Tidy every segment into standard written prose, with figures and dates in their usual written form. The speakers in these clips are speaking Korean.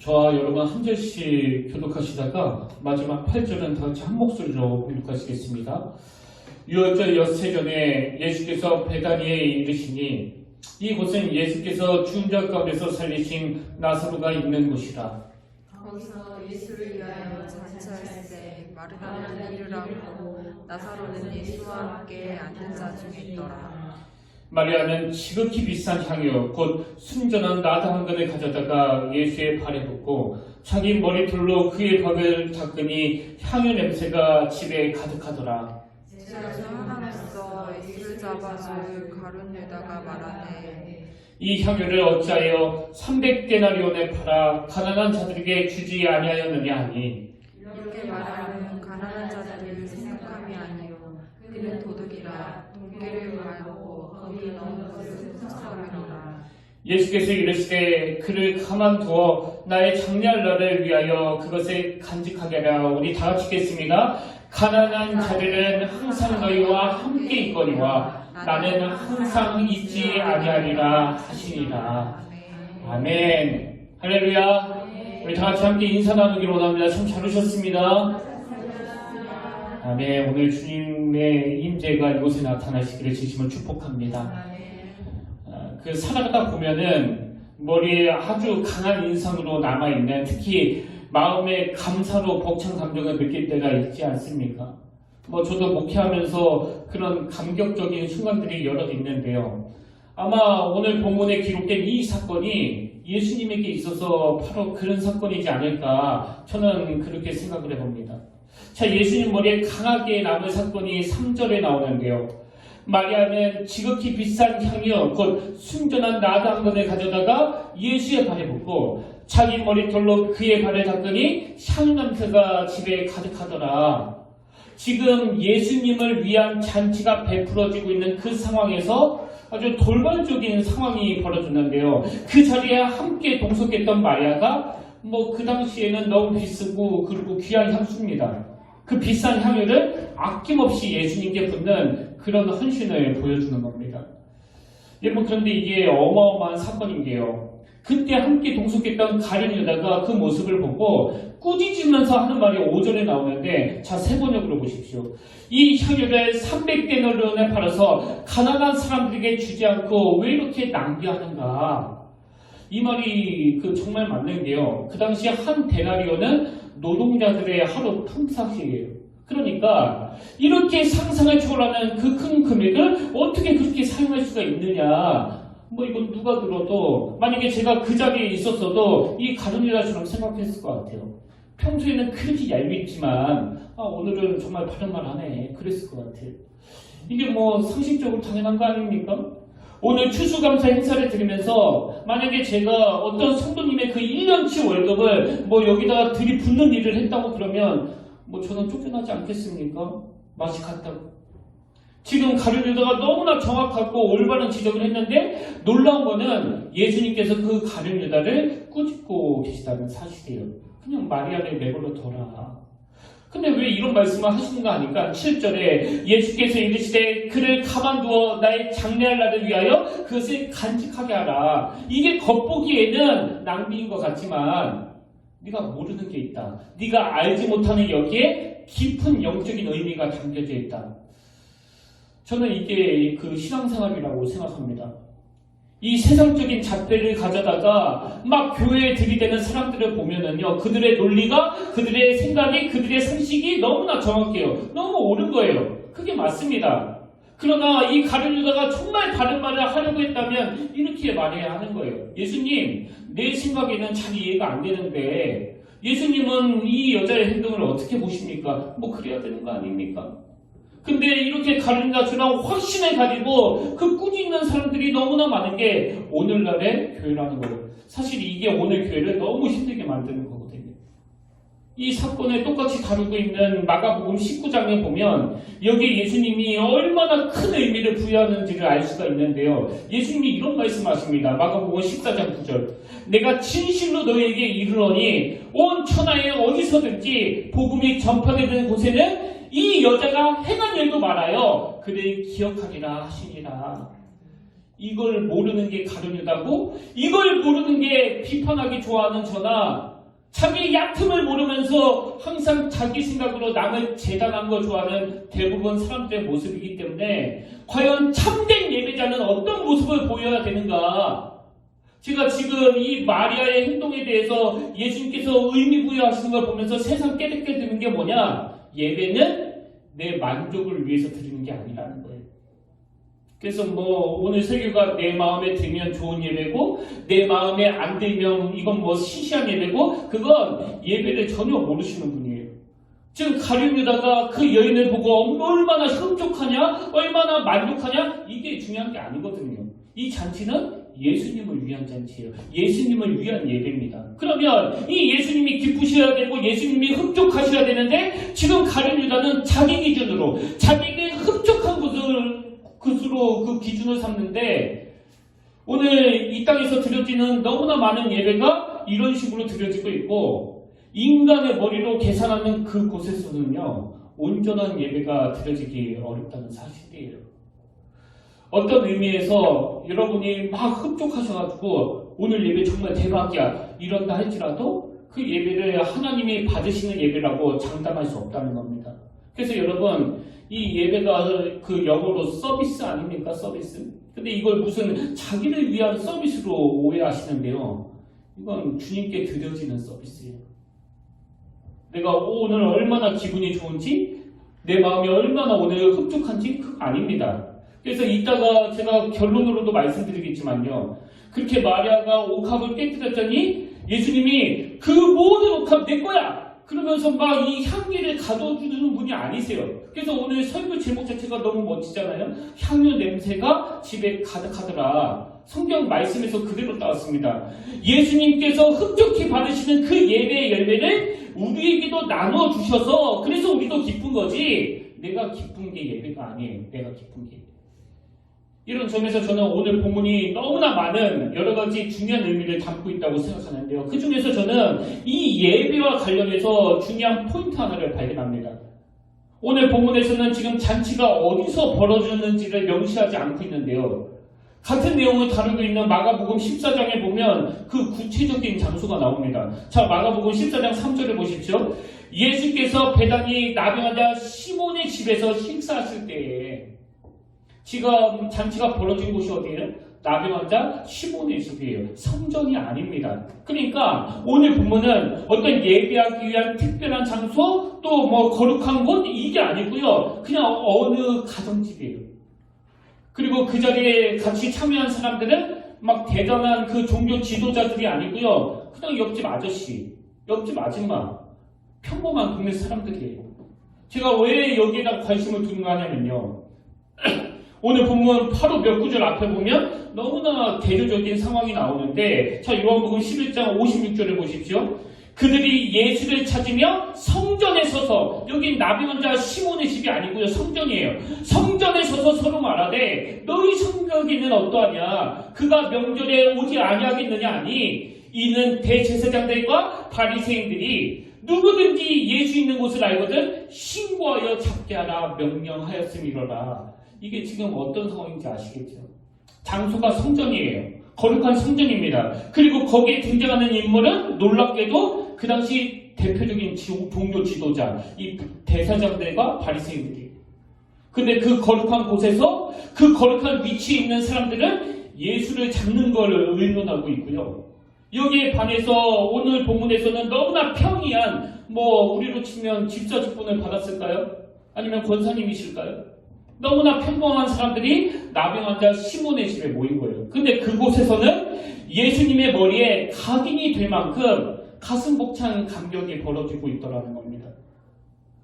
저와 여러분 한 절씩 교독하시다가 마지막 8절은 다 같이 한 목소리로 봉독하시겠습니다. 6월절 엿새전에 예수께서 베다니에 이르시니 이곳은 예수께서 죽은 자 가운데서 살리신 나사로가 있는 곳이라. 거기서 예수를 위하여 잔치할세 마르다는 일을 하고 나사로는 예수와 함께 앉은 자 중에 있더라. 마리아는 지극히 비싼 향유 곧 순전한 나드 한 근을 가져다가 예수의 발에 붓고 자기 머리털로 그의 발을 닦으니 향유 냄새가 집에 가득하더라. 제자 중 하나로서 예수를 잡아줄 가룟유다가 말하되 이 향유를 어찌하여 300데나리온에 팔아 가난한 자들에게 주지 아니하였느냐 하니. 이렇게 말하는 가난한 자들을 생각함이 아니요 그는 도둑이라 동계를 말고 거기 넣은 것을 훔쳐가리라. 예수께서 이르시되 그를 가만두어 나의 장례할 날을 위하여 그것을 간직하게 하라. 우리 다 같이 읽겠습니다. 가난한 자들은 항상 너희와 함께 있거니와 나는 항상 있지 아니하리라 하시니라. 아멘. 할렐루야. 우리 다 같이 함께 인사 나누기로 원합니다. 참 잘 오셨습니다. 아멘. 오늘 주님의 임재가 이곳에 나타나시기를 진심으로 축복합니다. 살아가다 보면은 머리에 아주 강한 인상으로 남아있는, 특히 마음에 감사로 벅찬 감정을 느낄 때가 있지 않습니까? 저도 목회하면서 그런 감격적인 순간들이 여러 있는데요. 아마 오늘 본문에 기록된 이 사건이 예수님에게 있어서 바로 그런 사건이지 않을까, 저는 그렇게 생각을 해봅니다. 자, 예수님 머리에 강하게 남은 사건이 3절에 나오는데요. 마리아는 지극히 비싼 향유 곧 순전한 나드 한 근을 가져다가 예수의 발에 붓고 자기 머리털로 그의 발을 닦으니 향유 냄새가 집에 가득하더라. 지금 예수님을 위한 잔치가 베풀어지고 있는 그 상황에서 아주 돌발적인 상황이 벌어졌는데요. 그 자리에 함께 동석했던 마리아가 그 당시에는 너무 비싸고 그리고 귀한 향수입니다. 그 비싼 향유를 아낌없이 예수님께 붓는 그런 헌신을 보여주는 겁니다. 그런데 이게 어마어마한 사건인 게요. 그때 함께 동석했던 가룟유다가 그 모습을 보고 꾸짖으면서 하는 말이 5절에 나오는데, 자, 세 번역으로 보십시오. 이 향유를 300데나리온에 팔아서 가난한 사람들에게 주지 않고 왜 이렇게 낭비하는가? 이 말이 정말 맞는 게요. 그 당시 한 데나리온은 노동자들의 하루 품삯이에요. 그러니까 이렇게 상상을 초월하는 그 큰 금액을 어떻게 그렇게 사용할 수가 있느냐? 이건 누가 들어도, 만약에 제가 그 자리에 있었어도 이 가룟유다처럼 생각했을 것 같아요. 평소에는 그렇게 얄밉지만 오늘은 정말 바른 말 하네, 그랬을 것 같아요. 이게 상식적으로 당연한 거 아닙니까? 오늘 추수감사 행사를 드리면서 만약에 제가 어떤 성도님의 그 1년치 월급을 여기다가 들이붓는 일을 했다고 그러면 저는 쫓겨나지 않겠습니까? 맛이 같다고. 지금 가룟유다가 너무나 정확하고 올바른 지적을 했는데 놀라운 거는 예수님께서 그 가룟유다를 꾸짖고 계시다는 사실이에요. 그냥 마리아를 내버려 둬라. 근데 왜 이런 말씀을 하시는가 하니까 7절에 예수께서 이르시되 그를 가만두어 나의 장례할 날을 위하여 그것을 간직하게 하라. 이게 겉보기에는 낭비인 것 같지만 네가 모르는 게 있다. 네가 알지 못하는 여기에 깊은 영적인 의미가 담겨져 있다. 저는 이게 신앙생활이라고 생각합니다. 이 세상적인 잣대를 가져다가 막 교회에 들이대는 사람들을 보면은요, 그들의 논리가, 그들의 생각이, 그들의 상식이 너무나 정확해요. 너무 옳은 거예요. 그게 맞습니다. 그러나 이 가룟유다가 정말 바른 말을 하려고 했다면 이렇게 말해야 하는 거예요. 예수님, 내 생각에는 잘 이해가 안 되는데 예수님은 이 여자의 행동을 어떻게 보십니까? 그래야 되는 거 아닙니까? 근데 이렇게 가룟유다처럼 확신을 가지고 그 꾸짖는 사람들이 너무나 많은 게 오늘날의 교회라는 거예요. 사실 이게 오늘 교회를 너무 힘들게 만드는 거거든요. 이 사건을 똑같이 다루고 있는 마가복음 19장에 보면 여기에 예수님이 얼마나 큰 의미를 부여하는지를 알 수가 있는데요. 예수님이 이런 말씀하십니다. 마가복음 14장 9절. 내가 진실로 너희에게 이르노니 온 천하에 어디서든지 복음이 전파되는 곳에는 이 여자가 행한 일도 말하여 그를 기억하리라 하시니라. 이걸 모르는 게 가룟유다고, 이걸 모르는 게 비판하기 좋아하는 저나 자기 약점을 모르면서 항상 자기 생각으로 남을 재단한 거 좋아하는 대부분 사람들의 모습이기 때문에 과연 참된 예배자는 어떤 모습을 보여야 되는가? 제가 지금 이 마리아의 행동에 대해서 예수님께서 의미 부여하시는 걸 보면서 세상 깨닫게 되는 게 뭐냐? 예배는 내 만족을 위해서 드리는 게 아니라는 거예요. 그래서 오늘 설교가 내 마음에 들면 좋은 예배고 내 마음에 안 들면 이건 시시한 예배고 그건 예배를 전혀 모르시는 분이에요. 지금 가룟 유다가 그 여인을 보고 얼마나 흡족하냐 얼마나 만족하냐 이게 중요한 게 아니거든요. 이 잔치는 예수님을 위한 잔치예요. 예수님을 위한 예배입니다. 그러면 이 예수님이 기쁘셔야 되고 예수님이 흡족하셔야 되는데 지금 가룟 유다는 자기 기준으로 자기에게 흡족한 것으로 그 기준을 삼는데 오늘 이 땅에서 드려지는 너무나 많은 예배가 이런 식으로 드려지고 있고 인간의 머리로 계산하는 그곳에서는요 온전한 예배가 드려지기 어렵다는 사실이에요. 어떤 의미에서 여러분이 막 흡족하셔가지고 오늘 예배 정말 대박이야 이런다 할지라도 그 예배를 하나님이 받으시는 예배라고 장담할 수 없다는 겁니다. 그래서 여러분 이 예배가 그 영어로 서비스 아닙니까? 서비스. 근데 이걸 무슨 자기를 위한 서비스로 오해하시는데요. 이건 주님께 드려지는 서비스예요. 내가 오늘 얼마나 기분이 좋은지 내 마음이 얼마나 오늘 흡족한지 그거 아닙니다. 그래서 이따가 제가 결론으로도 말씀드리겠지만요. 그렇게 마리아가 옥합을 깨뜨렸더니 예수님이 그 모든 옥합 내 거야! 그러면서 막 이 향기를 가둬주는 분이 아니세요. 그래서 오늘 설교 제목 자체가 너무 멋지잖아요. 향유 냄새가 집에 가득하더라. 성경 말씀에서 그대로 따왔습니다. 예수님께서 흡족히 받으시는 그 예배의 열매를 우리에게도 나눠주셔서 그래서 우리도 기쁜 거지 내가 기쁜 게 예배가 아니에요. 내가 기쁜 게 이런 점에서 저는 오늘 본문이 너무나 많은 여러 가지 중요한 의미를 담고 있다고 생각하는데요. 그 중에서 저는 이 예배와 관련해서 중요한 포인트 하나를 발견합니다. 오늘 본문에서는 지금 잔치가 어디서 벌어졌는지를 명시하지 않고 있는데요. 같은 내용을 다루고 있는 마가복음 14장에 보면 그 구체적인 장소가 나옵니다. 자, 마가복음 14장 3절을 보십시오. 예수께서 배단이 나병 환자 시몬의 집에서 식사하실 때에 지금 잔치가 벌어진 곳이 어디예요? 나병 환자 시몬의 집이에요. 성전이 아닙니다. 그러니까 오늘 본문은 어떤 예배하기 위한 특별한 장소 또 거룩한 곳 이게 아니고요. 그냥 어느 가정집이에요. 그리고 그 자리에 같이 참여한 사람들은 막 대단한 그 종교 지도자들이 아니고요. 그냥 옆집 아저씨, 옆집 아줌마, 평범한 동네 사람들이에요. 제가 왜 여기에다 관심을 두는 거 하냐면요. 오늘 본문 바로 몇 구절 앞에 보면 너무나 대조적인 상황이 나오는데 자 요한복음 11장 56절을 보십시오. 그들이 예수를 찾으며 성전에 서서 여긴 나병 환자 시몬의 집이 아니고요. 성전이에요. 성전에 서서 서로 말하되 너희 성격에는 어떠하냐 그가 명절에 오지 아니하겠느냐 하니 이는 대제사장들과 바리새인들이 누구든지 예수 있는 곳을 알거든 신고하여 잡게 하라 명령하였음이로라. 이게 지금 어떤 상황인지 아시겠죠? 장소가 성전이에요. 거룩한 성전입니다. 그리고 거기에 등장하는 인물은 놀랍게도 그 당시 대표적인 종교 지도자, 이 대사장들과 바리새인들이에요. 근데 그 거룩한 곳에서 그 거룩한 위치에 있는 사람들은 예수를 잡는 걸 의논하고 있고요. 여기에 반해서 오늘 본문에서는 너무나 평이한 우리로 치면 집사 직분을 받았을까요? 아니면 권사님이실까요? 너무나 평범한 사람들이 나병 환자 시몬의 집에 모인 거예요. 근데 그곳에서는 예수님의 머리에 각인이 될 만큼 가슴 벅찬 감격이 벌어지고 있더라는 겁니다.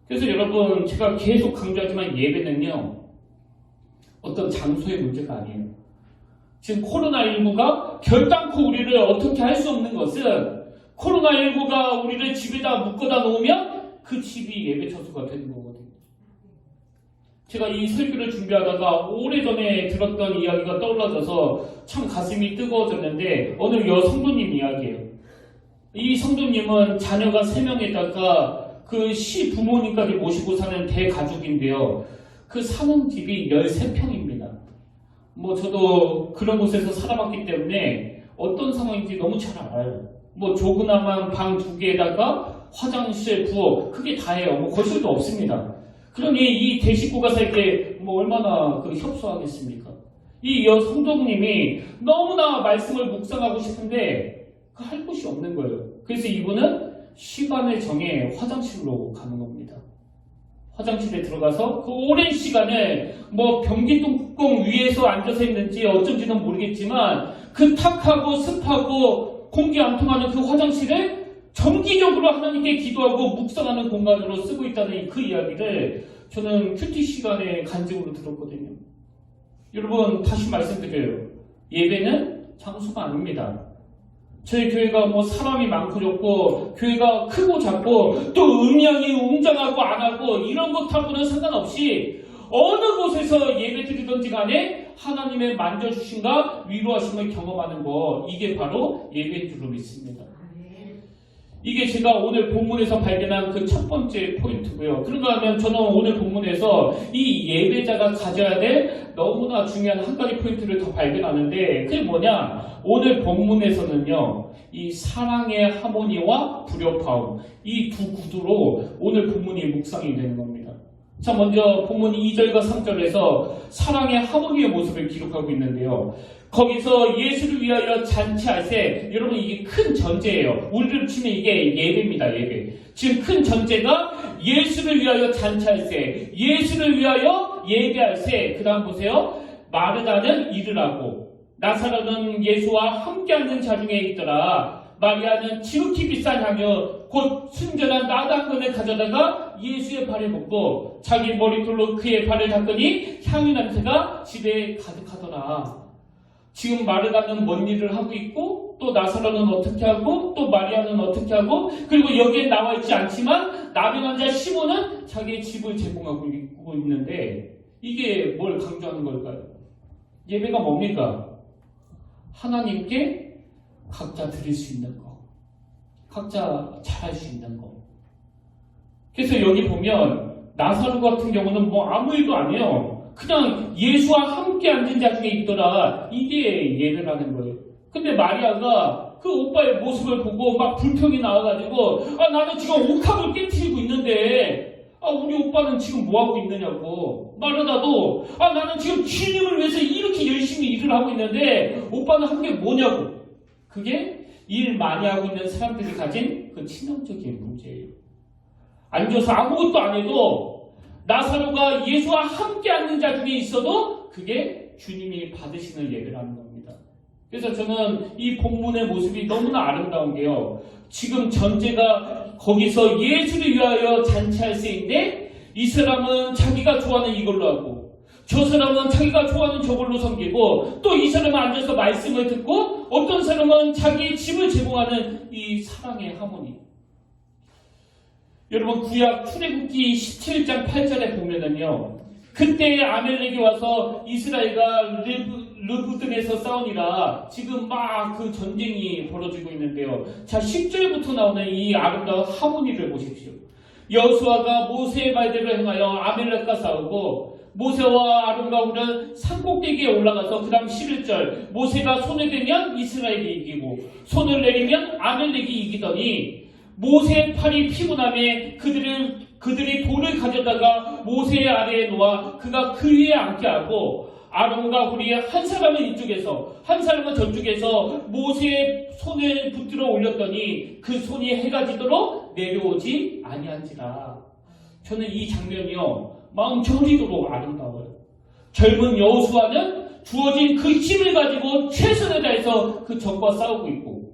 그래서 여러분 제가 계속 강조하지만 예배는요 어떤 장소의 문제가 아니에요. 지금 코로나19가 결단코 우리를 어떻게 할 수 없는 것은 코로나19가 우리를 집에다 묶어다 놓으면 그 집이 예배 처소가 되는 거거든요. 제가 이 설교를 준비하다가 오래전에 들었던 이야기가 떠올라져서 참 가슴이 뜨거워졌는데 어느 여성도님 이야기예요. 이 성도님은 자녀가 3명에다가 그 시부모님까지 모시고 사는 대가족인데요. 그 사는 집이 13평입니다. 저도 그런 곳에서 살아봤기 때문에 어떤 상황인지 너무 잘 알아요. 뭐 조그마한 방 2개에다가 화장실, 부엌 그게 다예요. 뭐 거실도 없습니다. 그러니 이 대식구가 살게 뭐 얼마나 협소하겠습니까? 이 성도님이 너무나 말씀을 묵상하고 싶은데 할 곳이 없는 거예요. 그래서 이분은 시간을 정해 화장실로 가는 겁니다. 화장실에 들어가서 그 오랜 시간을 뭐 변기뚜껑 위에서 앉아서 했는지 어쩐지는 모르겠지만 그 탁하고 습하고 공기 안 통하는 그 화장실을 정기적으로 하나님께 기도하고 묵상하는 공간으로 쓰고 있다는 그 이야기를 저는 큐티 시간에 간증으로 들었거든요. 여러분 다시 말씀드려요. 예배는 장소가 아닙니다. 저희 교회가 뭐 사람이 많고 적고 교회가 크고 작고 또 음향이 웅장하고 안 하고 이런 것하고는 상관없이 어느 곳에서 예배 드리든지 간에 하나님의 만져주심과 위로하심을 경험하는 거, 이게 바로 예배인 줄로 믿습니다. 이게 제가 오늘 본문에서 발견한 그 첫 번째 포인트고요. 그런가 하면 저는 오늘 본문에서 이 예배자가 가져야 될 너무나 중요한 한 가지 포인트를 더 발견하는데, 그게 뭐냐? 오늘 본문에서는요, 이 사랑의 하모니와 불협화음, 이 두 구두로 오늘 본문이 묵상이 되는 겁니다. 자, 먼저 본문 2절과 3절에서 사랑의 하모니의 모습을 기록하고 있는데요. 거기서 예수를 위하여 잔치할 때, 여러분 이게 큰 전제예요. 우리를 치면 이게 예배입니다. 예배. 지금 큰 전제가 예수를 위하여 잔치할 때, 예수를 위하여 예배할 때, 그 다음 보세요. 마르다는 일을 하고 나사로는 예수와 함께 앉는 자 중에 있더라. 마리아는 지극히 비싼 향유 곧 순전한 나당근을 가져다가 예수의 발에 묻고 자기 머리털로 그의 발을 닦으니 향유 냄새가 집에 가득하더라. 지금 마르다는 뭔 일을 하고 있고, 또 나사로는 어떻게 하고, 또 마리아는 어떻게 하고, 그리고 여기에 나와 있지 않지만 나병 환자 시몬은 자기의 집을 제공하고 있는데, 이게 뭘 강조하는 걸까요? 예배가 뭡니까? 하나님께 각자 드릴 수 있는 거, 각자 잘할 수 있는 거. 그래서 여기 보면 나사로 같은 경우는 뭐 아무 일도 안 해요. 그냥 예수와 함께 앉은 자 중에 있더라. 이게 예배라는 거예요. 근데 마리아가 그 오빠의 모습을 보고 막 불평이 나와가지고, 나는 지금 옥합을 깨트리고 있는데 우리 오빠는 지금 뭐하고 있느냐고. 마르다도 나는 지금 주님을 위해서 이렇게 열심히 일을 하고 있는데 오빠는 한 게 뭐냐고. 그게 일 많이 하고 있는 사람들이 가진 그 치명적인 문제예요. 앉아서 아무것도 안 해도 나사로가 예수와 함께 앉는 자 중에 있어도 그게 주님이 받으시는 예배라는 겁니다. 그래서 저는 이 본문의 모습이 너무나 아름다운 게요. 지금 전제가 거기서 예수를 위하여 잔치할 때인데 이 사람은 자기가 좋아하는 이걸로 하고 저 사람은 자기가 좋아하는 저걸로 섬기고 또 이 사람은 앉아서 말씀을 듣고 어떤 사람은 자기의 집을 제공하는 이 사랑의 하모니. 여러분 구약 출애굽기 17장 8절에 보면은요. 그때 아멜렉이 와서 이스라엘과 르브든에서 싸우니라. 지금 막 그 전쟁이 벌어지고 있는데요. 자 10절부터 나오는 이 아름다운 하모니를 보십시오. 여호수아가 모세의 말대로 행하여 아멜렉과 싸우고 모세와 아론과 산꼭대기에 올라가서 그 다음 11절 모세가 손을 대면 이스라엘이 이기고 손을 내리면 아멜렉이 이기더니 모세의 팔이 피곤함에 그들이 돌을 가져다가 모세의 아래에 놓아 그가 그 위에 앉게 하고 아론과 훌이 한 사람은 이쪽에서 한 사람은 저쪽에서 모세의 손을 붙들어 올렸더니 그 손이 해가 지도록 내려오지 아니한지라. 저는 이 장면이요 마음 저리도록 아름다워요. 젊은 여호수아는 주어진 그 힘을 가지고 최선을 다해서 그 적과 싸우고 있고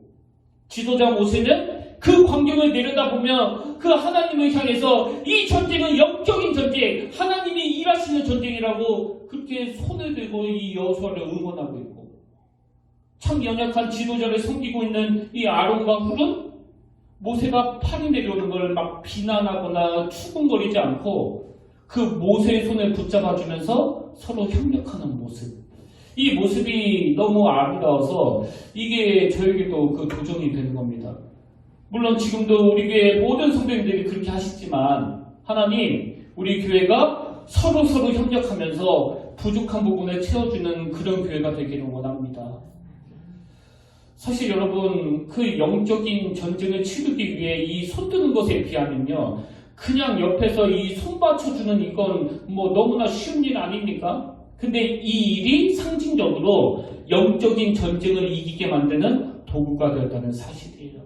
지도자 모세는 그 광경을 내려다보면 그 하나님을 향해서 이 전쟁은 영적인 전쟁, 하나님이 일하시는 전쟁이라고 그렇게 손을 들고 이 여호수아를 응원하고 있고 참 연약한 지도자를 섬기고 있는 이 아론과 훌은 모세가 팔이 내려오는 걸 막 비난하거나 추궁거리지 않고 그 모세의 손을 붙잡아주면서 서로 협력하는 모습. 이 모습이 너무 아름다워서 이게 저에게도 그 도전이 되는 겁니다. 물론 지금도 우리 교회 모든 성도님들이 그렇게 하시지만 하나님 우리 교회가 서로 협력하면서 부족한 부분을 채워주는 그런 교회가 되기를 원합니다. 사실 여러분 그 영적인 전쟁을 치르기 위해 이 손드는 것에 비하면요, 그냥 옆에서 이 손 받쳐주는 이건 뭐 너무나 쉬운 일 아닙니까? 근데 이 일이 상징적으로 영적인 전쟁을 이기게 만드는 도구가 되었다는 사실이에요.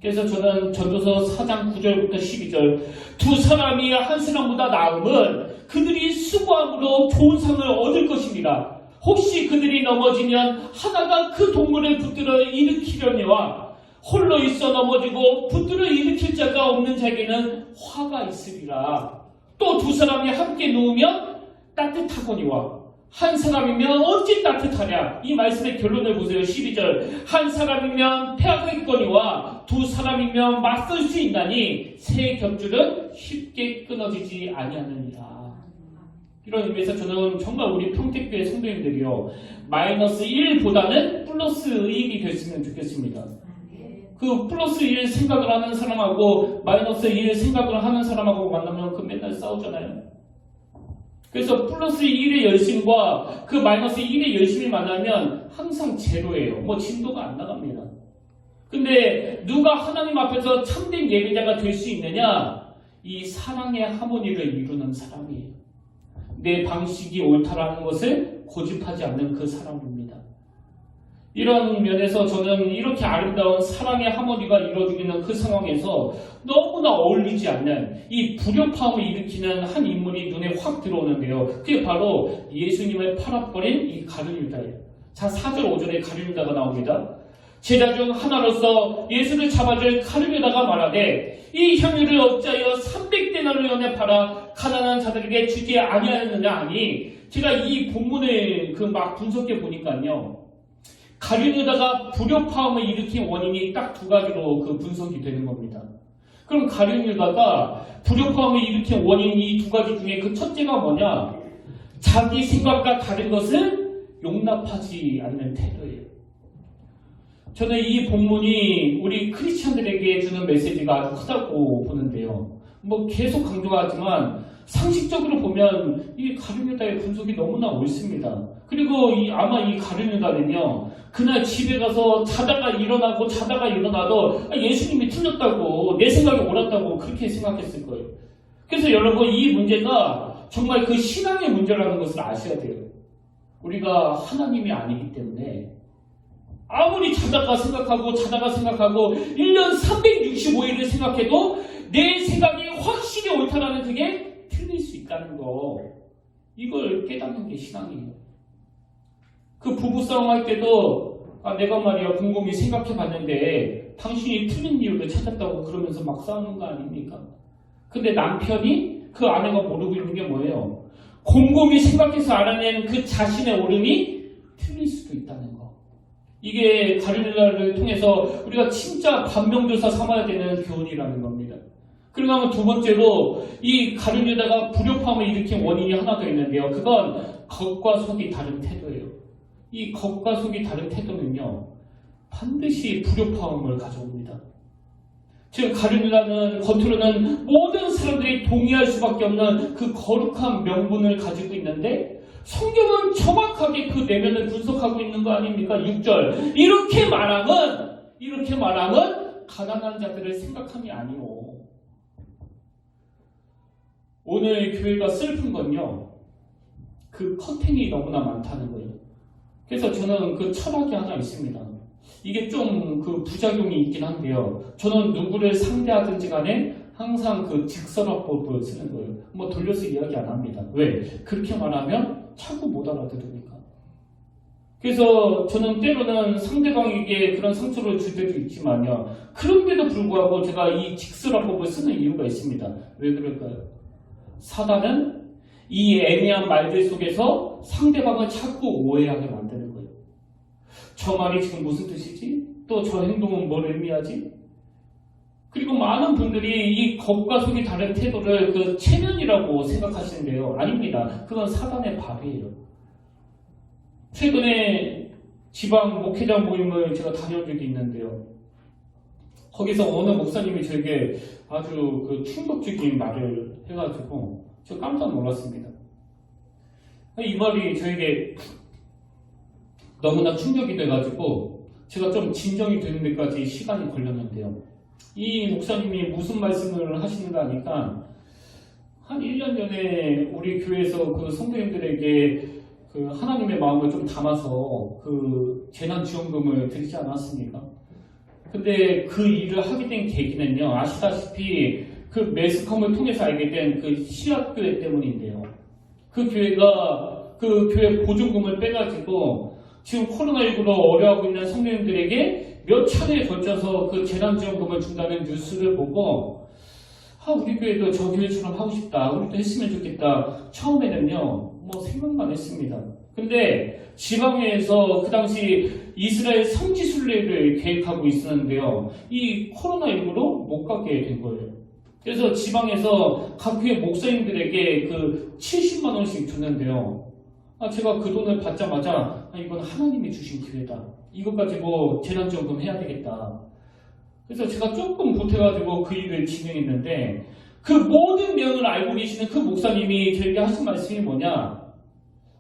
그래서 저는 전도서 4장 9절부터 12절, 두 사람이 한 사람보다 나음은 그들이 수고함으로 좋은 상을 얻을 것입니다. 혹시 그들이 넘어지면 하나가 그 동물을 붙들어 일으키려니와 홀로 있어 넘어지고 붙들어 일으킬 자가 없는 자에게는 화가 있으리라. 또 두 사람이 함께 누우면 따뜻하거니와 한 사람이면 어찌 따뜻하냐. 이 말씀의 결론을 보세요. 12절, 한 사람이면 패하겠거니와 두 사람이면 맞설 수 있나니 새 겹줄은 쉽게 끊어지지 아니하느니라. 이런 의미에서 저는 정말 우리 평택교회 성도님들이요, 마이너스 1보다는 플러스 1이 됐으면 좋겠습니다. 그 플러스 1 생각을 하는 사람하고 마이너스 1 생각을 하는 사람하고 만나면 그 맨날 싸우잖아요. 그래서 플러스 1의 열심과 그 마이너스 1의 열심이 만나면 항상 제로예요. 뭐 진도가 안 나갑니다. 근데 누가 하나님 앞에서 참된 예배자가 될 수 있느냐? 이 사랑의 하모니를 이루는 사람이에요. 내 방식이 옳다라는 것을 고집하지 않는 그 사람입니다. 이런 면에서 저는 이렇게 아름다운 사랑의 하모니가 이루어지는 그 상황에서 너무나 어울리지 않는 이 불협화음을 일으키는 한 인물이 눈에 확 들어오는데요. 그게 바로 예수님을 팔아버린 이 가룟유다예요. 자, 4절 5절에 가룟유다가 나옵니다. 제자 중 하나로서 예수를 잡아줄 가룟유다가 말하되 이 향유를 어찌하여 300데나리온에 팔아 가난한 자들에게 주지 아니하였느냐 하니, 제가 이 본문을 막 분석해 보니까요, 가룟유다가 불협화음을 일으킨 원인이 딱 두 가지로 분석이 되는 겁니다. 그럼 가룟유다가 불협화음을 일으킨 원인이 이 두 가지 중에 그 첫째가 뭐냐? 자기 생각과 다른 것을 용납하지 않는 태도예요. 저는 이 본문이 우리 크리스찬들에게 주는 메시지가 아주 크다고 보는데요. 뭐 계속 강조하지만 상식적으로 보면 이 가룟유다의 분석이 너무나 옳습니다. 그리고 아마 이 가룟유다는요, 그날 집에 가서 자다가 일어나고 자다가 일어나도 예수님이 틀렸다고, 내 생각이 옳았다고 그렇게 생각했을 거예요. 그래서 여러분, 이 문제가 정말 그 신앙의 문제라는 것을 아셔야 돼요. 우리가 하나님이 아니기 때문에 아무리 자다가 생각하고 1년 365일을 생각해도 내 생각이 확실히 옳다라는 그게 틀릴 수 있다는 거, 이걸 깨닫는 게 신앙이에요. 그 부부싸움 할 때도 내가 말이야 곰곰이 생각해 봤는데 당신이 틀린 이유를 찾았다고 그러면서 막 싸우는 거 아닙니까? 근데 남편이 그 아내가 모르고 있는 게 뭐예요? 곰곰이 생각해서 알아낸 그 자신의 옳음이 틀릴 수도 있다는 거. 이게 가룟유다를 통해서 우리가 진짜 반면교사 삼아야 되는 교훈이라는 겁니다. 그리고 하면 두 번째로 이 가룟유다가 불협화음을 일으킨 원인이 하나 더 있는데요. 그건 겉과 속이 다른 태도예요. 이 겉과 속이 다른 태도는요, 반드시 불협화음을 가져옵니다. 즉 가룟유다는 겉으로는 모든 사람들이 동의할 수밖에 없는 그 거룩한 명분을 가지고 있는데 성경은 정확하게 그 내면을 분석하고 있는 거 아닙니까? 6절, 이렇게 말함은 가난한 자들을 생각함이 아니오. 오늘 교회가 슬픈 건요, 그 커튼이 너무나 많다는 거예요. 그래서 저는 그 철학이 하나 있습니다. 이게 좀 그 부작용이 있긴 한데요. 저는 누구를 상대하든지 간에 항상 그 직설화법을 쓰는 거예요. 뭐 돌려서 이야기 안 합니다. 왜? 그렇게 말하면 자꾸 못 알아들으니까. 그래서 저는 때로는 상대방에게 그런 상처를 줄 때도 있지만요. 그런데도 불구하고 제가 이 직설화법을 쓰는 이유가 있습니다. 왜 그럴까요? 사단은 이 애매한 말들 속에서 상대방을 자꾸 오해하게 만드는 거예요. 저 말이 지금 무슨 뜻이지? 또 저 행동은 뭘 의미하지? 그리고 많은 분들이 이 겉과 속이 다른 태도를 그 체면이라고 생각하시는데요. 아닙니다. 그건 사단의 밥이에요. 최근에 지방 목회자 모임을 제가 다녀온 적이 있는데요. 거기서 어느 목사님이 저에게 아주 그 충격적인 말을 해가지고 저 깜짝 놀랐습니다. 이 말이 저에게 너무나 충격이 돼가지고 제가 좀 진정이 되는 데까지 시간이 걸렸는데요. 이 목사님이 무슨 말씀을 하시는가 하니까 한 1년 전에 우리 교회에서 그 성도님들에게 그 하나님의 마음을 좀 담아서 그 재난지원금을 드리지 않았습니까? 근데 그 일을 하게 된 계기는요, 아시다시피 그 매스컴을 통해서 알게 된 그 시합교회 때문인데요. 그 교회가 그 교회 보조금을 빼가지고 지금 코로나19로 어려워하고 있는 성도님들에게 몇 차례에 걸쳐서 그 재난지원금을 준다는 뉴스를 보고 우리 교회도 저 교회처럼 하고 싶다. 우리도 했으면 좋겠다. 처음에는요, 생각만 했습니다. 근데 지방회에서 그 당시 이스라엘 성지순례를 계획하고 있었는데요. 이 코로나19로 못 가게 된 거예요. 그래서 지방에서 각 교회 목사님들에게 그 70만 원씩 줬는데요. 제가 그 돈을 받자마자 이건 하나님이 주신 기회다. 이것 가지고 재난지원금 해야 되겠다. 그래서 제가 조금 보태가지고 그 일을 진행했는데 그 모든 내용을 알고 계시는 그 목사님이 저에게 하신 말씀이 뭐냐?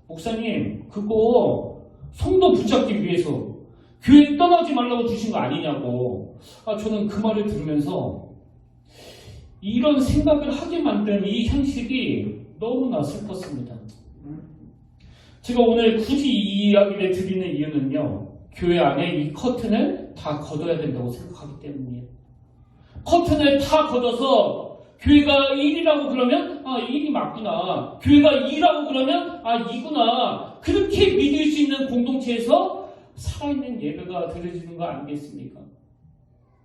목사님, 그거 성도 붙잡기 위해서 교회 떠나지 말라고 주신 거 아니냐고. 저는 그 말을 들으면서 이런 생각을 하게 만든 이 현실이 너무나 슬펐습니다. 제가 오늘 굳이 이 이야기를 드리는 이유는요, 교회 안에 이 커튼을 다 걷어야 된다고 생각하기 때문이에요. 커튼을 다 걷어서 교회가 1이라고 그러면 1이 맞구나. 교회가 2라고 그러면 이구나. 그렇게 믿을 수 있는 공동체에서 살아있는 예배가 드려지는 거 아니겠습니까?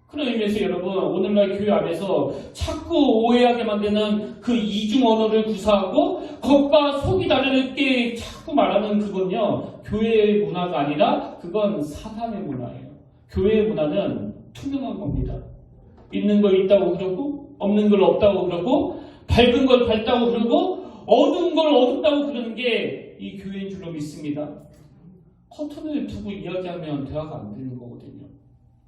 그런 의미에서 여러분, 오늘날 교회 안에서 자꾸 오해하게 만드는 그 이중 언어를 구사하고 겉과 속이 다르게 자꾸 말하는 그건요, 교회의 문화가 아니라 그건 사탄의 문화예요. 교회의 문화는 투명한 겁니다. 있는 거 있다고 그러고 없는 걸 없다고 그러고 밝은 걸 밝다고 그러고 어두운 걸 어둡다고 그러는 게 이 교회인 줄로 믿습니다. 커튼을 두고 이야기하면 대화가 안 되는 거거든요.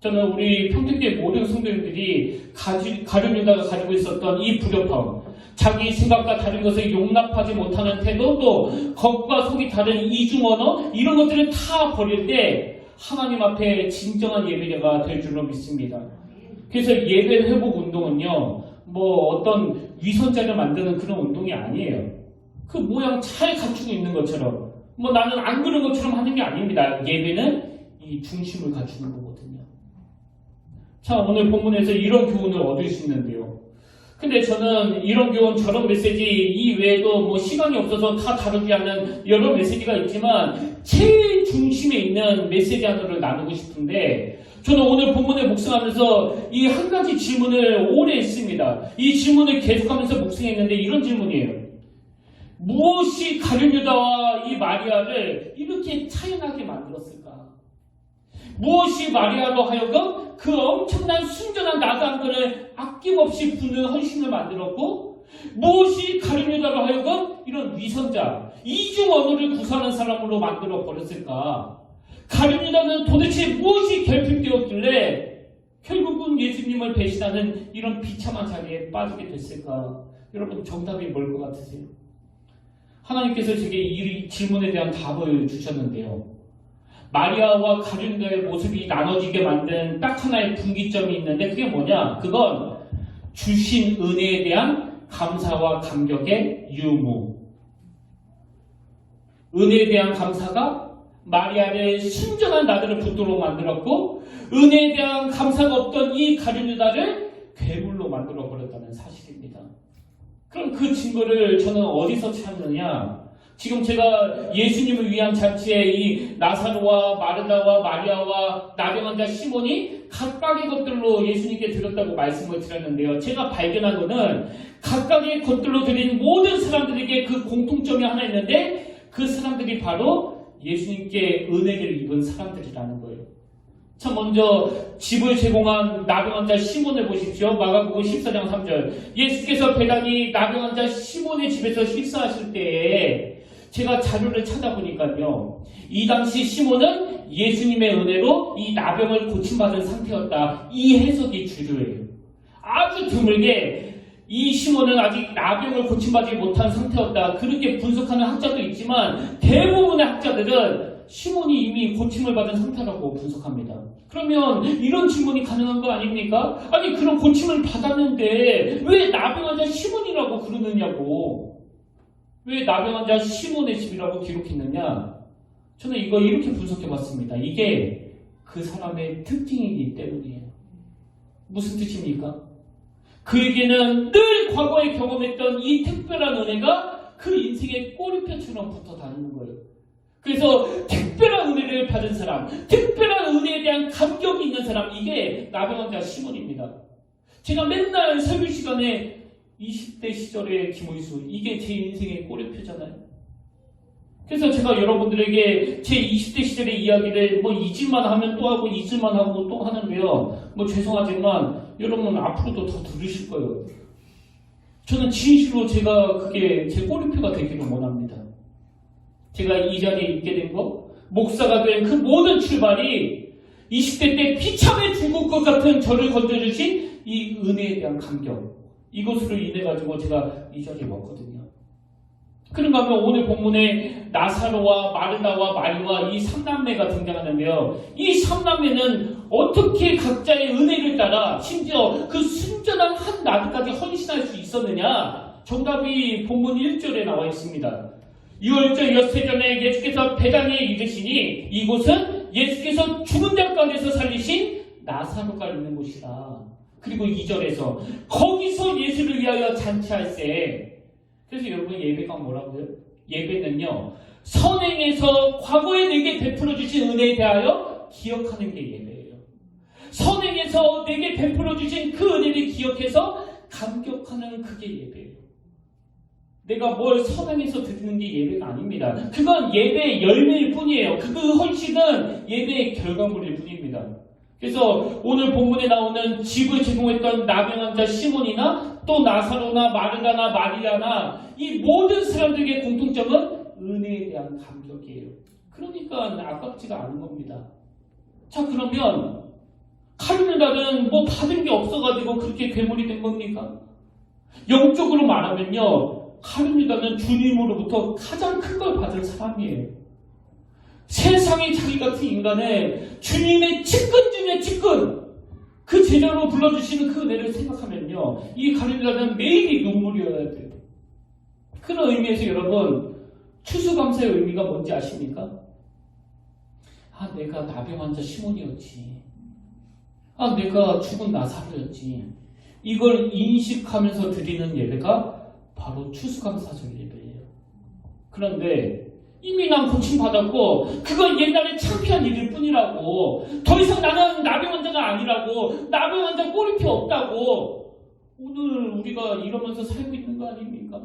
저는 우리 평택교회 모든 성도님들이 가룟유다가 가지고 있었던 이 불협화음, 자기 생각과 다른 것을 용납하지 못하는 태도, 또 겉과 속이 다른 이중언어, 이런 것들을 다 버릴 때 하나님 앞에 진정한 예배가 될 줄로 믿습니다. 그래서 예배 회복 운동은요, 어떤 위선자를 만드는 그런 운동이 아니에요. 그 모양 잘 갖추고 있는 것처럼, 나는 안 그런 것처럼 하는 게 아닙니다. 예배는 이 중심을 갖추는 거거든요. 자, 오늘 본문에서 이런 교훈을 얻을 수 있는데요. 근데 저는 이런 교훈, 저런 메시지 이외에도 시간이 없어서 다 다루지 않는 여러 메시지가 있지만 제일 중심에 있는 메시지 하나를 나누고 싶은데, 저는 오늘 본문에 묵상하면서 이 한 가지 질문을 오래 했습니다. 이 질문을 계속하면서 묵상했는데 이런 질문이에요. 무엇이 가룟유다와 이 마리아를 이렇게 차이나게 만들었을까? 무엇이 마리아로 하여금 그 엄청난 순전한 나단들을 아낌없이 부는 헌신을 만들었고, 무엇이 가룟유다로 하여금 이런 위선자, 이중 언어를 구사하는 사람으로 만들어 버렸을까? 가룟유다는 도대체 무엇이 결핍되었길래 결국은 예수님을 배신하는 이런 비참한 자리에 빠지게 됐을까? 여러분, 정답이 뭘 것 같으세요? 하나님께서 제게 이 질문에 대한 답을 주셨는데요. 마리아와 가룟유다의 모습이 나눠지게 만든 딱 하나의 분기점이 있는데 그게 뭐냐? 그건 주신 은혜에 대한 감사와 감격의 유무. 은혜에 대한 감사가 마리아를 순전한 나들을 붙도록 만들었고, 은혜에 대한 감사가 없던 이 가룟유다를 괴물로 만들어 버렸다는 사실입니다. 그럼 그 증거를 저는 어디서 찾느냐? 지금 제가 예수님을 위한 잔치에 이 나사로와 마르다와 마리아와 나병 환자 시몬이 각각의 것들로 예수님께 드렸다고 말씀을 드렸는데요. 제가 발견한 것은 각각의 것들로 드린 모든 사람들에게 그 공통점이 하나 있는데, 그 사람들이 바로 예수님께 은혜를 입은 사람들이라는 거예요. 자, 먼저 집을 제공한 나병 환자 시몬을 보십시오. 마가복음 14장 3절. 예수께서 배단이 나병 환자 시몬의 집에서 식사하실 때에 제가 자료를 찾아보니까요, 이 당시 시몬은 예수님의 은혜로 이 나병을 고침받은 상태였다. 이 해석이 주류예요. 아주 드물게 이 시몬은 아직 나병을 고침받지 못한 상태였다. 그렇게 분석하는 학자도 있지만 대부분의 학자들은 시몬이 이미 고침을 받은 상태라고 분석합니다. 그러면 이런 질문이 가능한 거 아닙니까? 아니 그럼 고침을 받았는데 왜 나병 환자 시몬이라고 그러느냐고. 왜 나병 환자 시몬의 집이라고 기록했느냐? 저는 이거 이렇게 분석해봤습니다. 이게 그 사람의 특징이기 때문이에요. 무슨 뜻입니까? 그에게는 늘 과거에 경험했던 이 특별한 은혜가 그 인생의 꼬리표처럼 붙어 다니는 거예요. 그래서 특별한 은혜를 받은 사람, 특별한 은혜에 대한 감격이 있는 사람, 이게 나병 환자 시몬입니다. 제가 맨날 설교 시간에 20대 시절의 김의수, 이게 제 인생의 꼬리표잖아요. 그래서 제가 여러분들에게 제 20대 시절의 이야기를 잊을만 하면 또 하고 잊을만 하고 또 하는데요. 죄송하지만 여러분 앞으로도 더 들으실 거예요. 저는 진실로 제가 그게 제 꼬리표가 되기를 원합니다. 제가 이 자리에 있게 된 거, 목사가 된 그 모든 출발이 20대 때 비참해 죽을 것 같은 저를 건져주신 이 은혜에 대한 감격, 이것으로 인해 가지고 제가 이 자리에 왔거든요. 그런가 하면 오늘 본문에 나사로와 마르다와 마리와 이 3남매가 등장하는데요. 이 3남매는 어떻게 각자의 은혜를 따라 심지어 그 순전한 한 나드까지 헌신할 수 있었느냐? 정답이 본문 1절에 나와 있습니다. 6월절 엿새전에 예수께서 베다니에 이르시니 이곳은 예수께서 죽은 자 가운데서 살리신 나사로가 있는 곳이라. 그리고 2절에서 거기서 예수를 위하여 잔치할세. 그래서 여러분 예배가 뭐라고요? 예배는요, 선행에서 과거에 내게 베풀어 주신 은혜에 대하여 기억하는 게 예배예요. 선행에서 내게 베풀어 주신 그 은혜를 기억해서 감격하는 그게 예배예요. 내가 뭘 선행해서 드리는 게 예배가 아닙니다. 그건 예배의 열매일 뿐이에요. 그 헌신은 예배의 결과물일 뿐입니다. 그래서 오늘 본문에 나오는 집을 제공했던 나병 환자 시몬이나 또 나사로나 마르다나 마리아나 이 모든 사람들에게 공통점은 은혜에 대한 감격이에요. 그러니까 아깝지가 않은 겁니다. 자, 그러면 카르멜라는 받은 게 없어가지고 그렇게 괴물이 된 겁니까? 영적으로 말하면요, 카르멜라는 주님으로부터 가장 큰 걸 받을 사람이에요. 세상이 자기 같은 인간의 주님의 측근 중에 측근, 그 제자로 불러주시는 그 은혜를 생각하면요, 이 카르멜라는 매일이 눈물이어야 돼요. 그런 의미에서 여러분, 추수감사의 의미가 뭔지 아십니까? 아, 내가 나병 환자 시몬이었지. 아, 내가 죽은 나사로였지. 이걸 인식하면서 드리는 예배가 바로 추수감사절 예배예요. 그런데 이미 난 고침받았고 그건 옛날에 창피한 일일 뿐이라고, 더 이상 나는 나병 환자가 아니라고, 나병 환자 꼬리표 없다고 오늘 우리가 이러면서 살고 있는 거 아닙니까?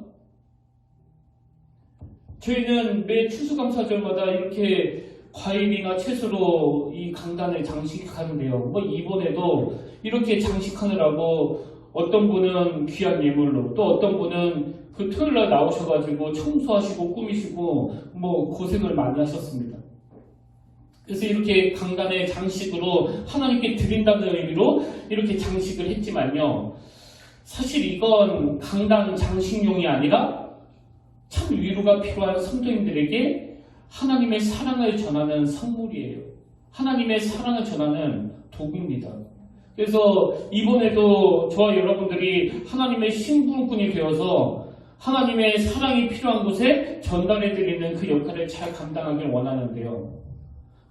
저희는 매 추수감사절마다 이렇게 과일이나 채소로 이 강단을 장식하는데요. 이번에도 이렇게 장식하느라고 어떤 분은 귀한 예물로, 또 어떤 분은 그 토요일날 나오셔가지고 청소하시고 꾸미시고 고생을 많이 하셨습니다. 그래서 이렇게 강단의 장식으로 하나님께 드린다는 의미로 이렇게 장식을 했지만요, 사실 이건 강단 장식용이 아니라 참 위로가 필요한 성도님들에게 하나님의 사랑을 전하는 선물이에요. 하나님의 사랑을 전하는 도구입니다. 그래서 이번에도 저와 여러분들이 하나님의 신부꾼이 되어서 하나님의 사랑이 필요한 곳에 전달해드리는 그 역할을 잘 감당하길 원하는데요.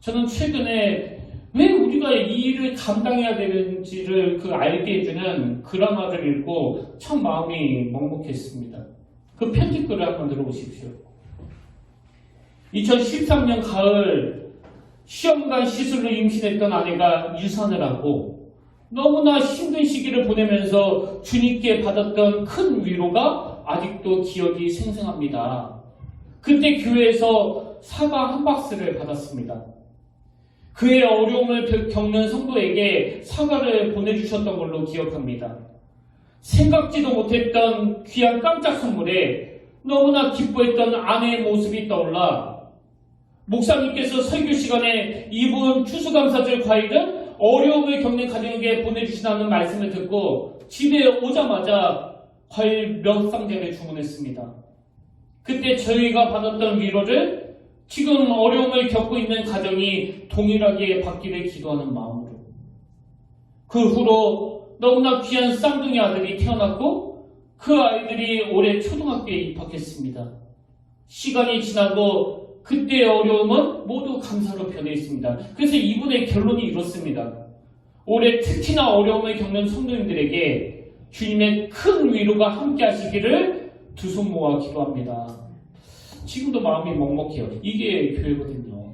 저는 최근에 왜 우리가 이 일을 감당해야 되는지를 알게 해주는 드라마를 읽고 참 마음이 먹먹했습니다. 그 편집글을 한번 들어보십시오. 2013년 가을 시험관 시술로 임신했던 아내가 유산을 하고 너무나 힘든 시기를 보내면서 주님께 받았던 큰 위로가 아직도 기억이 생생합니다. 그때 교회에서 사과 한 박스를 받았습니다. 그의 어려움을 겪는 성도에게 사과를 보내주셨던 걸로 기억합니다. 생각지도 못했던 귀한 깜짝 선물에 너무나 기뻐했던 아내의 모습이 떠올라 목사님께서 설교 시간에 이분 추수감사절 과일은 어려움을 겪는 가정에게 보내주시다는 말씀을 듣고 집에 오자마자 과일 몇 상자를 주문했습니다. 그때 저희가 받았던 위로를 지금 어려움을 겪고 있는 가정이 동일하게 받기를 기도하는 마음으로 그 후로 너무나 귀한 쌍둥이 아들이 태어났고 그 아이들이 올해 초등학교에 입학했습니다. 시간이 지나고 그때의 어려움은 모두 감사로 변해 있습니다. 그래서 이분의 결론이 이렇습니다. 올해 특히나 어려움을 겪는 성도님들에게 주님의 큰 위로가 함께 하시기를 두 손 모아 기도합니다. 지금도 마음이 먹먹해요. 이게 교회거든요.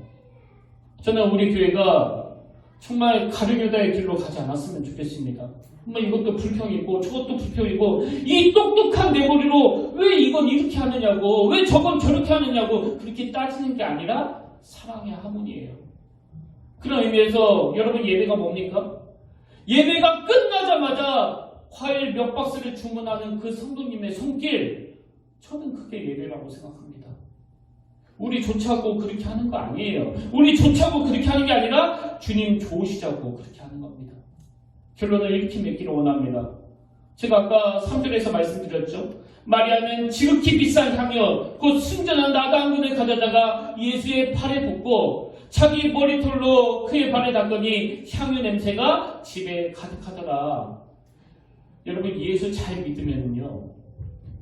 저는 우리 교회가 정말 가룟유다의 길로 가지 않았으면 좋겠습니다. 정말 이것도 불평이고 저것도 불평이고 이 똑똑한 내 머리로 왜 이건 이렇게 하느냐고 왜 저건 저렇게 하느냐고 그렇게 따지는 게 아니라 사랑의 하모니예요. 그런 의미에서 여러분 예배가 뭡니까? 예배가 끝나자마자 과일 몇 박스를 주문하는 그 성도님의 손길, 저는 그게 예배라고 생각합니다. 우리 좋자고 그렇게 하는 거 아니에요. 우리 좋자고 그렇게 하는 게 아니라 주님 좋으시자고 그렇게 하는 겁니다. 결론을 이렇게 맺기를 원합니다. 제가 아까 3절에서 말씀드렸죠. 마리아는 지극히 비싼 향유, 곧 순전한 나당근을 가져다가 예수의 팔에 붓고 자기 머리털로 그의 발에 닦더니 향유 냄새가 집에 가득하더라. 여러분 예수 잘 믿으면요,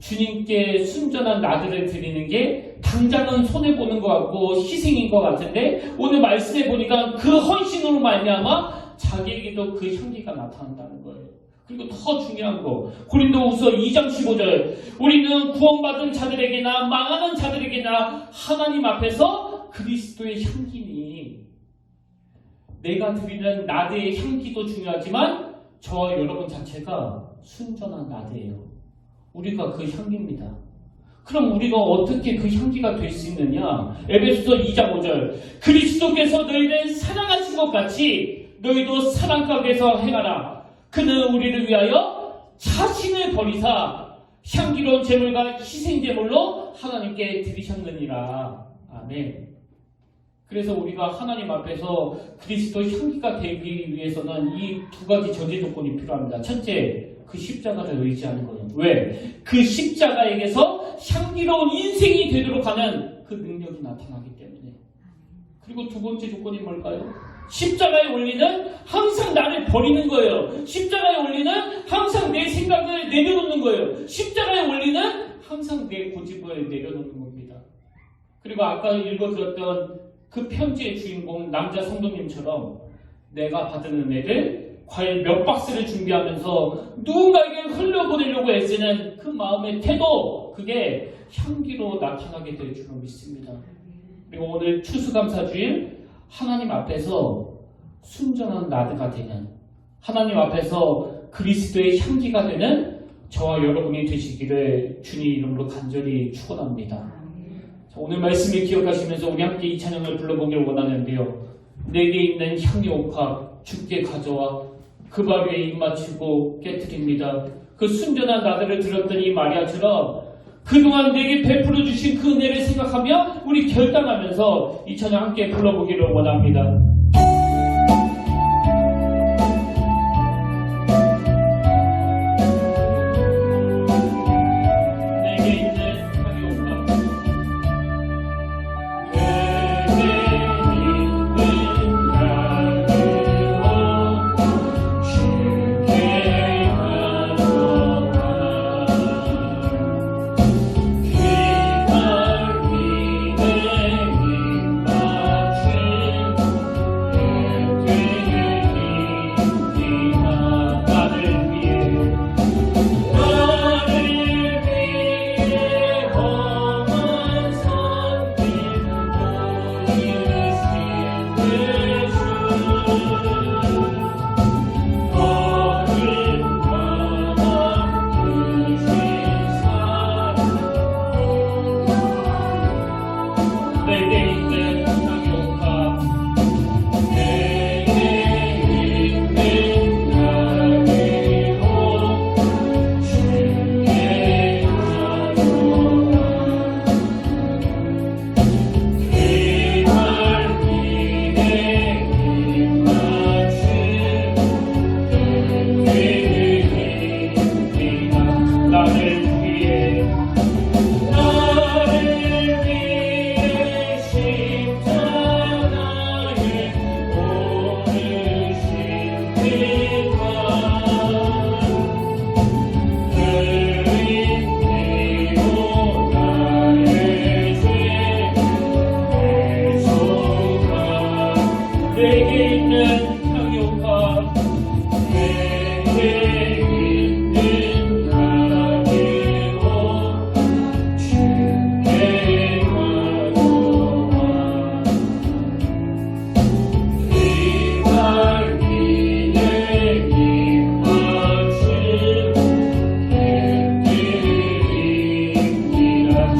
주님께 순전한 나들을 드리는 게 당장은 손해보는 것 같고 희생인 것 같은데 오늘 말씀해 보니까 그 헌신으로 말미암아 자기에게도 그 향기가 나타난다는 거예요. 그리고 더 중요한 거, 고린도후서 2장 15절, 우리는 구원받은 자들에게나 망하는 자들에게나 하나님 앞에서 그리스도의 향기니, 내가 드리는 나드의 향기도 중요하지만 저와 여러분 자체가 순전한 나드예요. 우리가 그 향기입니다. 그럼 우리가 어떻게 그 향기가 될 수 있느냐? 에베소서 2장 5절, 그리스도께서 너희를 사랑하신 것 같이 너희도 사랑 가운데서 행하라. 그는 우리를 위하여 자신을 버리사 향기로운 제물과 희생 제물로 하나님께 드리셨느니라. 아멘. 그래서 우리가 하나님 앞에서 그리스도 향기가 되기 위해서는 이 두 가지 전제 조건이 필요합니다. 첫째, 그 십자가를 의지하는 거예요. 왜? 그 십자가에게서 향기로운 인생이 되도록 하는 그 능력이 나타나기 때문에. 그리고 두 번째 조건이 뭘까요? 십자가의 원리는 항상 나를 버리는 거예요. 십자가의 원리는 항상 내 생각을 내려놓는 거예요. 십자가의 원리는 항상 내 고집을 내려놓는 겁니다. 그리고 아까 읽어드렸던 그 편지의 주인공 남자 성도님처럼 내가 받은 은혜를 과일 몇 박스를 준비하면서 누군가에게 흘려보내려고 애쓰는 그 마음의 태도, 그게 향기로 나타나게 될 줄로 믿습니다. 그리고 오늘 추수감사주일 하나님 앞에서 순전한 나드가 되는, 하나님 앞에서 그리스도의 향기가 되는 저와 여러분이 되시기를 주님 이름으로 간절히 축원합니다. 오늘 말씀을 기억하시면서 우리 함께 이 찬양을 불러보길 원하는데요. 내게 있는 향기 옥합 주께 가져와 그 발 위에 입맞추고 깨뜨립니다. 그 순전한 나들을 들었더니 마리아처럼 그동안 내게 베풀어 주신 그 은혜를 생각하며 우리 결단하면서 이 찬양 함께 불러보기를 원합니다.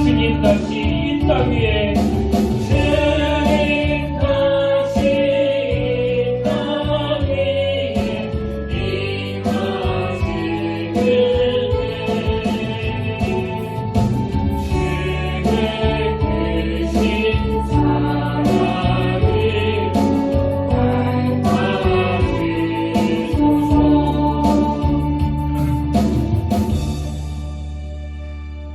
주님 다시 이 땅 위에 주님 다시 이 땅 위에 임하실 그때 주의 크신 사랑을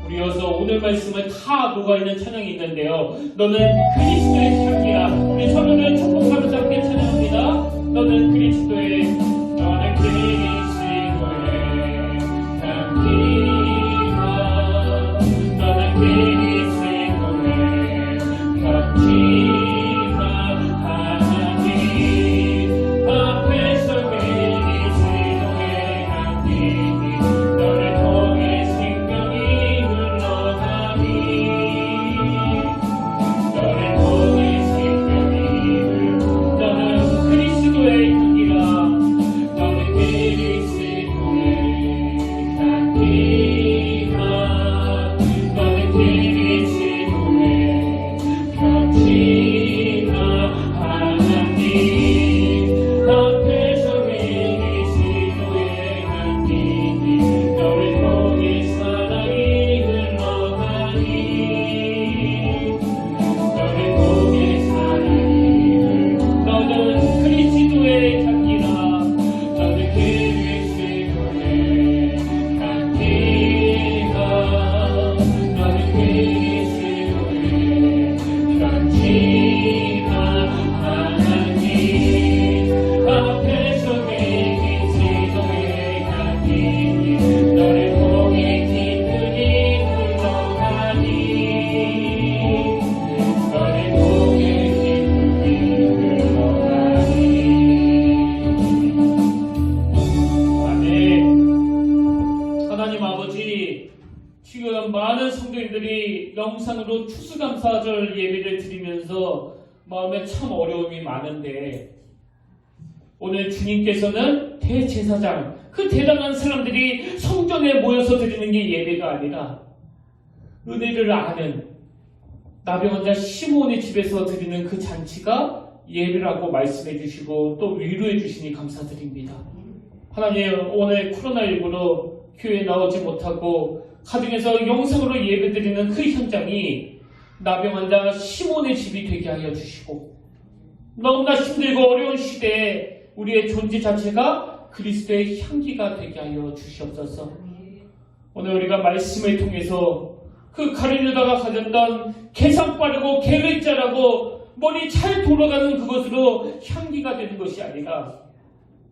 우리여서 오늘 말씀은 다 녹아있는 찬양이 있는데요. 너는 그리스도의 향기라. 우리 서로를 축복하면서 함께 찬양합니다. 너는 그리스도의 너는 그리스도의 향기라. 너는 그리스도의 향기라. 하나님 앞에서 그리스도의 향기 너를 통해 생명이 흘러가니 너를 통해 생명이 너는 그리스도의 향기라. 너는 그리스도의 향기라. 너는 그리스도의 향기라. 하나님 앞에서 그리스도의 향기 너를 통해 사랑이 흘러가니 너를 통해 사랑이 너는 그리스도의 향기라. 너는 그리스도의 향기라. 너는 그리스도의 향기라. 하나님 앞에서 그리스도의 향기 너를 통해 기쁨이 흘러가니 너를 통해 기쁨이 흘러가니 아멘. 하나님 아버지, 지금 많은 성도님들이 영상으로 추수감사절 예배를 드리면서 마음에 참 어려움이 많은데 오늘 주님께서는 대제사장, 그 대단한 사람들이 성전에 모여서 드리는 게 예배가 아니라 은혜를 아는 나병환자 시므온의 집에서 드리는 그 잔치가 예배라고 말씀해 주시고 또 위로해 주시니 감사드립니다. 하나님, 오늘 코로나19로 교회에 나오지 못하고 가정에서 영상으로 예배드리는 그 현장이 나병환자 시므온의 집이 되게 하여 주시고 너무나 힘들고 어려운 시대에 우리의 존재 자체가 그리스도의 향기가 되게 하여 주시옵소서. 오늘 우리가 말씀을 통해서 그 가리려다가 가졌던 계산 빠르고 계획 잘하고 머리 잘 돌아가는 그것으로 향기가 되는 것이 아니라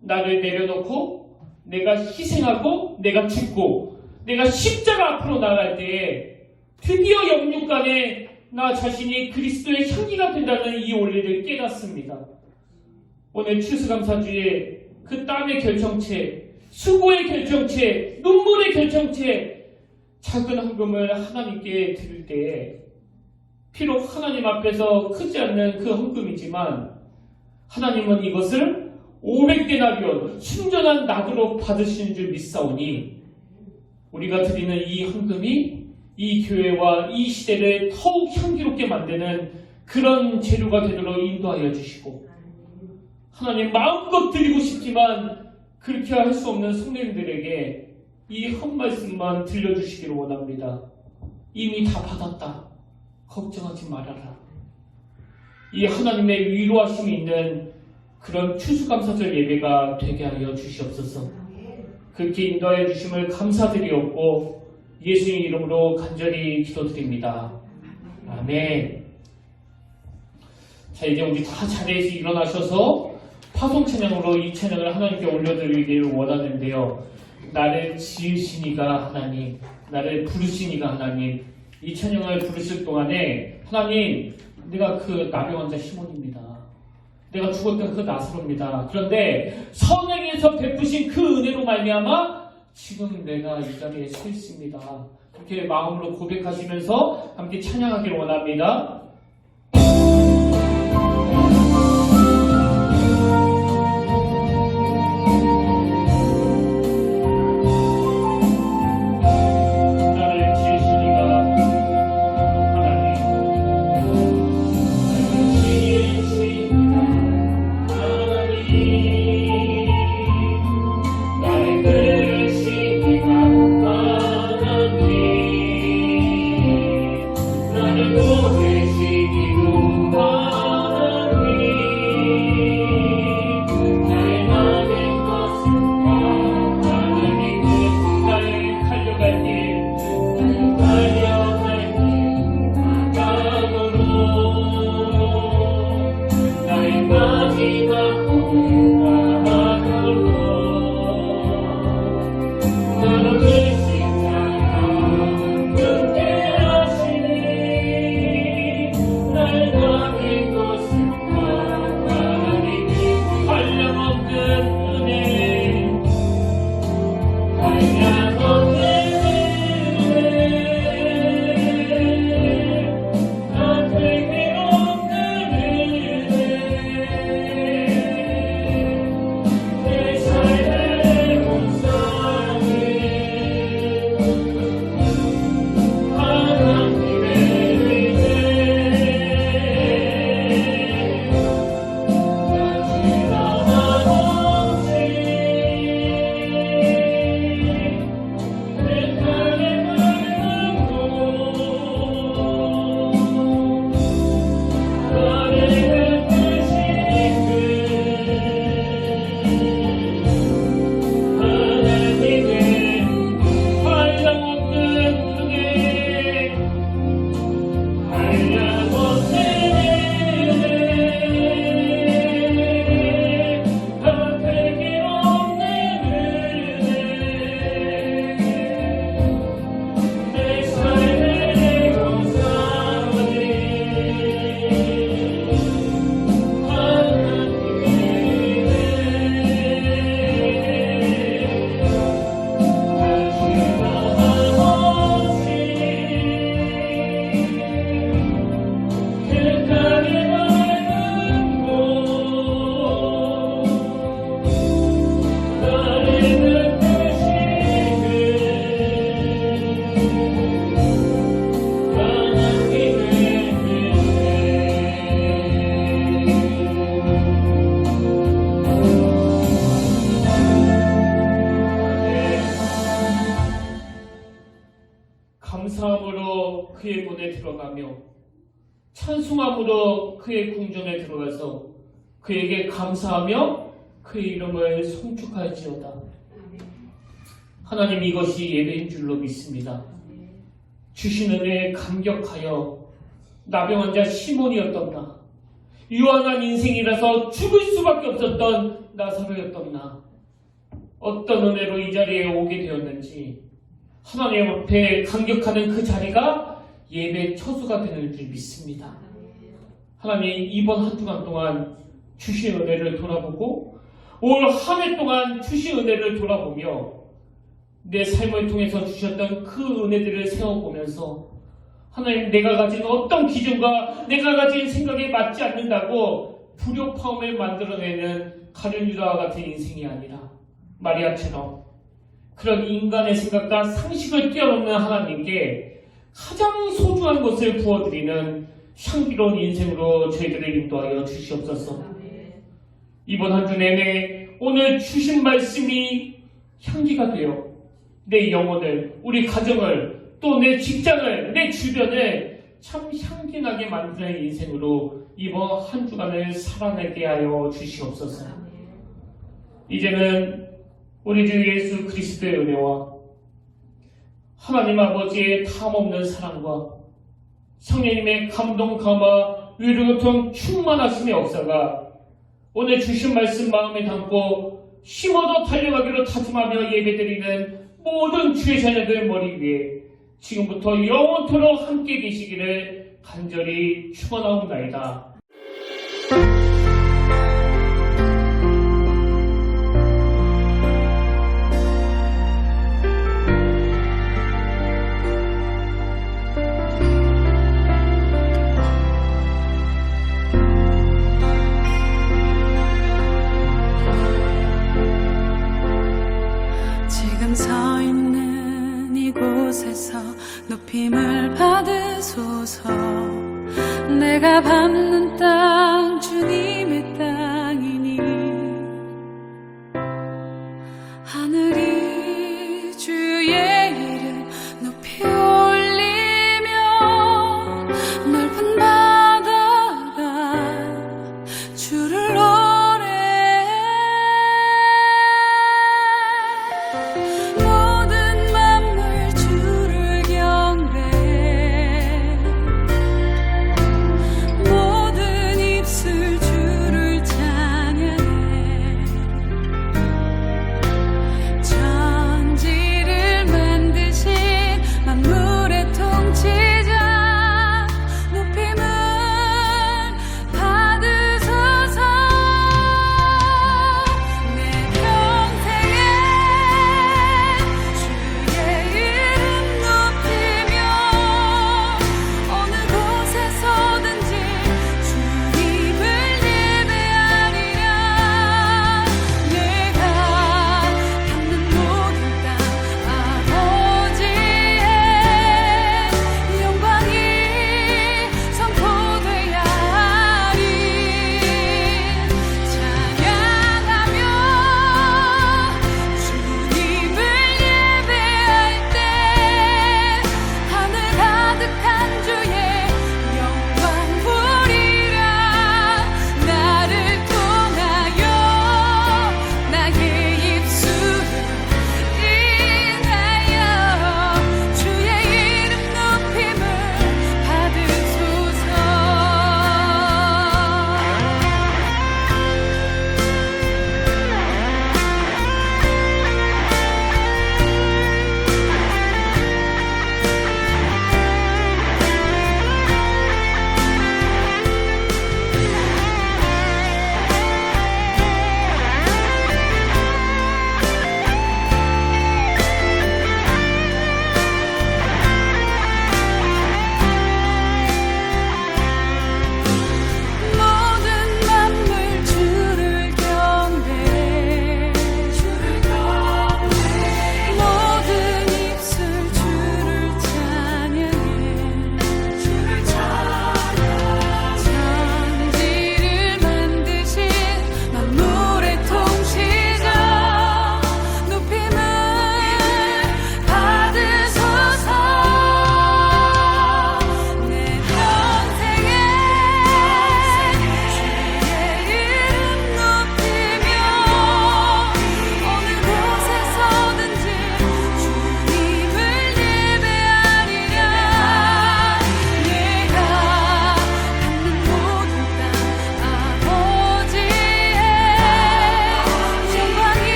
나를 내려놓고 내가 희생하고 내가 죽고 내가 십자가 앞으로 나갈 때에 드디어 영육간에 나 자신이 그리스도의 향기가 된다는 이 원리를 깨닫습니다. 오늘 추수감사주에 그 땀의 결정체, 수고의 결정체, 눈물의 결정체, 작은 헌금을 하나님께 드릴 때에 비록 하나님 앞에서 크지 않는 그 헌금이지만 하나님은 이것을 500데나리온 순전한 낙으로 받으시는 줄 믿사오니 우리가 드리는 이 헌금이 이 교회와 이 시대를 더욱 향기롭게 만드는 그런 재료가 되도록 인도하여 주시고 하나님 마음껏 드리고 싶지만 그렇게 할 수 없는 성도님들에게 이 한 말씀만 들려주시기를 원합니다. 이미 다 받았다. 걱정하지 말아라. 이 하나님의 위로하심이 있는 그런 추수감사절 예배가 되게 하여 주시옵소서. 그렇게 인도하여 주심을 감사드리옵고 예수님 이름으로 간절히 기도드립니다. 아멘. 자, 이제 우리 다 자리에서 일어나셔서 파송 찬양으로 이 찬양을 하나님께 올려드리기를 원하는데요. 나를 지으시니가 하나님, 나를 부르시니가 하나님, 이 찬양을 부르실 동안에 하나님, 내가 그 나병환자 시몬입니다. 내가 죽었던 그 나사로입니다. 그런데 선행에서 베푸신 그 은혜로 말미암아 지금 내가 이 자리에 서 있습니다. 그렇게 마음으로 고백하시면서 함께 찬양하기를 원합니다. 나를 지으시니가 기쁨으로 그의 문에 들어가며 찬송함으로 그의 궁전에 들어가서 그에게 감사하며 그의 이름을 송축할지어다. 하나님, 이것이 예배인 줄로 믿습니다. 주신 은혜에 감격하여 나병 환자 시몬이었던가, 유한한 인생이라서 죽을 수밖에 없었던 나사로였던가, 어떤 은혜로 이 자리에 오게 되었는지 하나님 앞에 감격하는 그 자리가 예배 처소가 되는 줄 믿습니다. 하나님, 이번 한 주간 동안 주신 은혜를 돌아보고 올 한 해 동안 주신 은혜를 돌아보며 내 삶을 통해서 주셨던 그 은혜들을 세워보면서 하나님, 내가 가진 어떤 기준과 내가 가진 생각에 맞지 않는다고 불협화음을 만들어내는 가룟 유다와 같은 인생이 아니라 마리아처럼 그런 인간의 생각과 상식을 뛰어넘는 하나님께 가장 소중한 것을 부어드리는 향기로운 인생으로 저희들을 인도하여 주시옵소서. 이번 한 주 내내 오늘 주신 말씀이 향기가 되어 내 영혼을, 우리 가정을, 또 내 직장을, 내 주변을 참 향기나게 만드는 인생으로 이번 한 주간을 살아내게 하여 주시옵소서. 이제는 우리 주 예수 그리스도의 은혜와 하나님 아버지의 탐없는 사랑과 성령님의 감동, 감화, 위로 같은 충만하심의 역사가 오늘 주신 말씀 마음에 담고 힘어도 달려가기로 다짐하며 예배드리는 모든 주의 자녀들 머리 위에 지금부터 영원토록 함께 계시기를 간절히 축원하옵나이다. 지금 서 있는 이곳에서 높임을 받으소서. 내가 밟는 땅